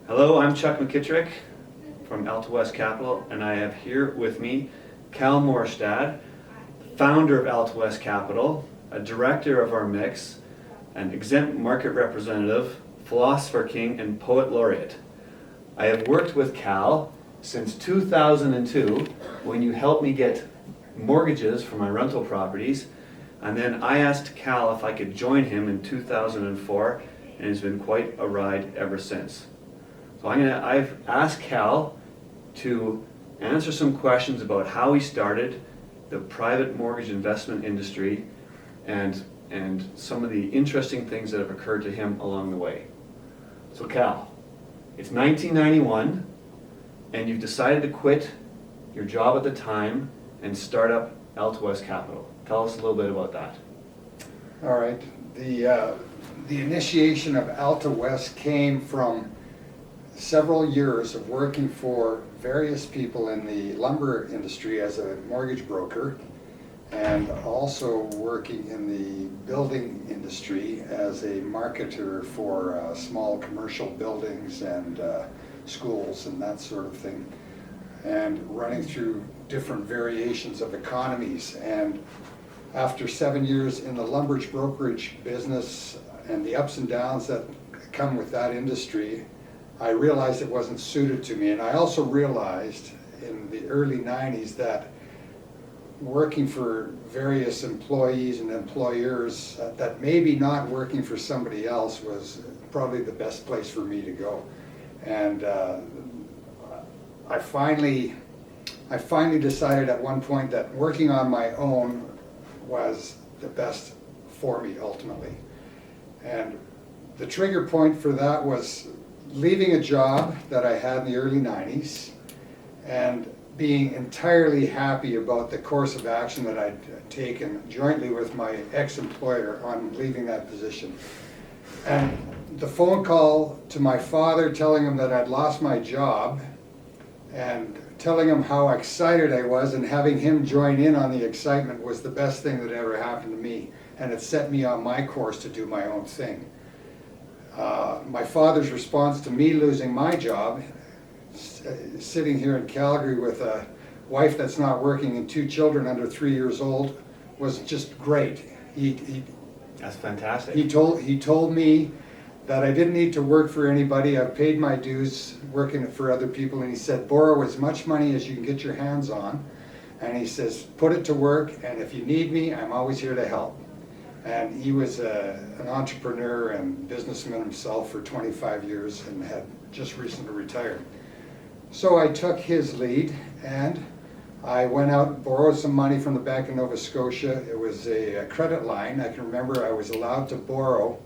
Hello, I'm Chuck McKitrick from Alta West Capital, and I have here with me Cal Morstad, founder of Alta West Capital, a director of our mix, an exempt market representative, philosopher king, and poet laureate. I have worked with Cal since 2002 when you helped me get mortgages for my rental properties, and then I asked Cal if I could join him in 2004, and it's been quite a ride ever since. So I've asked Cal to answer some questions about how he started the private mortgage investment industry and some of the interesting things that have occurred to him along the way. So Cal, it's 1991 and you've decided to quit your job at the time and start up Alta West Capital. Tell us a little bit about that. All right. The initiation of Alta West came from several years of working for various people in the lumber industry as a mortgage broker, and also working in the building industry as a marketer for small commercial buildings and schools and that sort of thing, and running through different variations of economies. And after 7 years in the lumber brokerage business and the ups and downs that come with that industry, I realized it wasn't suited to me. And I also realized in the early 90s that working for various employees and employers, that maybe not working for somebody else was probably the best place for me to go. And I finally decided at one point that working on my own was the best for me ultimately. And the trigger point for that was leaving a job that I had in the early 90s and being entirely happy about the course of action that I'd taken jointly with my ex-employer on leaving that position. And the phone call to my father telling him that I'd lost my job and telling him how excited I was, and having him join in on the excitement was the best thing that ever happened to me, and it set me on my course to do my own thing. My father's response to me losing my job, sitting here in Calgary with a wife that's not working and 2 children under 3 years old, was just great. That's fantastic. He told me that I didn't need to work for anybody. I've paid my dues working for other people, and he said, borrow as much money as you can get your hands on, and he says, put it to work, and if you need me, I'm always here to help. And he was an entrepreneur and businessman himself for 25 years and had just recently retired. So I took his lead and I went out and borrowed some money from the Bank of Nova Scotia. It was a credit line. I can remember I was allowed to borrow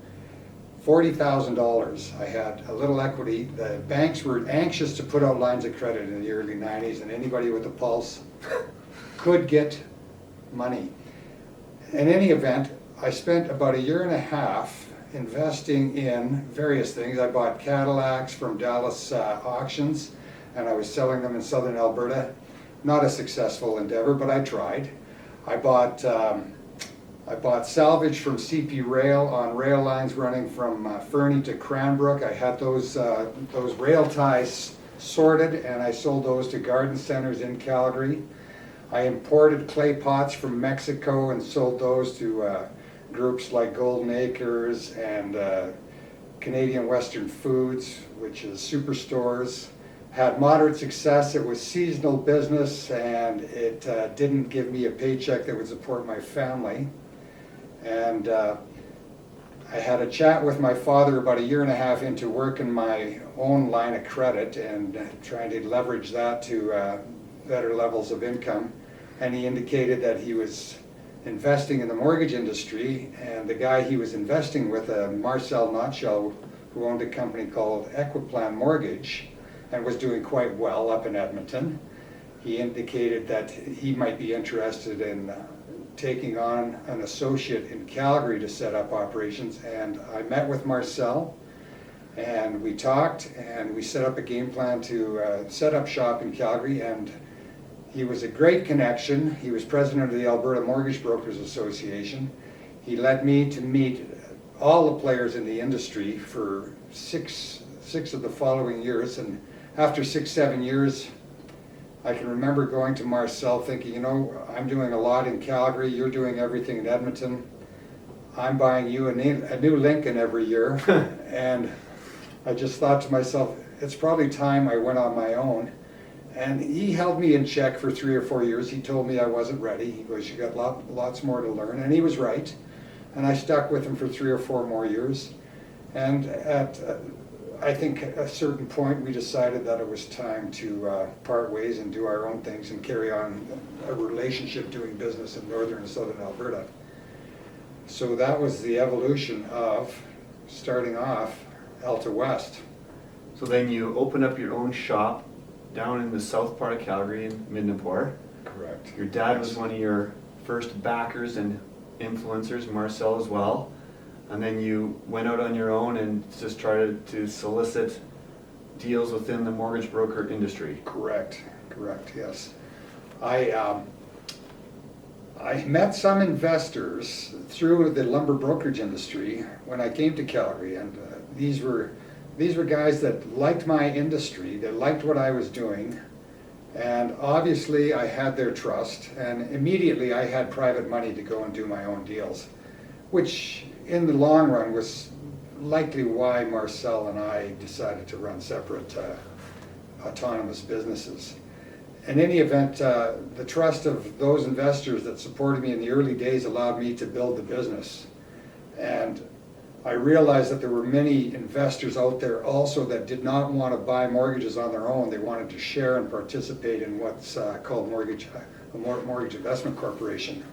$40,000. I had a little equity. The banks were anxious to put out lines of credit in the early 90s, and anybody with a pulse could get money. In any event, I spent about 1.5 years investing in various things. I bought Cadillacs from Dallas auctions, and I was selling them in southern Alberta. Not a successful endeavor, but I tried. I bought salvage from CP Rail on rail lines running from Fernie to Cranbrook. I had those rail ties sorted, and I sold those to garden centers in Calgary. I imported clay pots from Mexico and sold those to groups like Golden Acres and Canadian Western Foods, which is superstores. Had moderate success. It was seasonal business, and it didn't give me a paycheck that would support my family. And I had a chat with my father about 1.5 years into working my own line of credit and trying to leverage that to better levels of income. And he indicated that he was investing in the mortgage industry, and the guy he was investing with, Marcel Notchell, who owned a company called Equiplan Mortgage and was doing quite well up in Edmonton, he indicated that he might be interested in taking on an associate in Calgary to set up operations. And I met with Marcel, and we talked, and we set up a game plan to set up shop in Calgary. And he was a great connection. He was president of the Alberta Mortgage Brokers Association. He led me to meet all the players in the industry for six six of the following years. And after 6, 7 years, I can remember going to Marcel thinking, you know, I'm doing a lot in Calgary, you're doing everything in Edmonton. I'm buying you a new Lincoln every year. And I just thought to myself, it's probably time I went on my own. And he held me in check for 3 or 4 years. He told me I wasn't ready. He goes, you got lots more to learn. And he was right. And I stuck with him for 3 or 4 more years. And at, I think, a certain point, we decided that it was time to part ways and do our own things and carry on a relationship doing business in northern and southern Alberta. So that was the evolution of starting off Alta West. So then you open up your own shop down in the south part of Calgary in Midnapore. Correct. Your dad was one of your first backers and influencers, Marcel as well. And then you went out on your own and just tried to solicit deals within the mortgage broker industry. Correct, yes. I met some investors through the lumber brokerage industry when I came to Calgary, and these were guys that liked my industry, that liked what I was doing, and obviously I had their trust, and immediately I had private money to go and do my own deals, which in the long run was likely why Marcel and I decided to run separate autonomous businesses. In any event, the trust of those investors that supported me in the early days allowed me to build the business. And I realized that there were many investors out there also that did not want to buy mortgages on their own. They wanted to share and participate in what's called a mortgage investment corporation.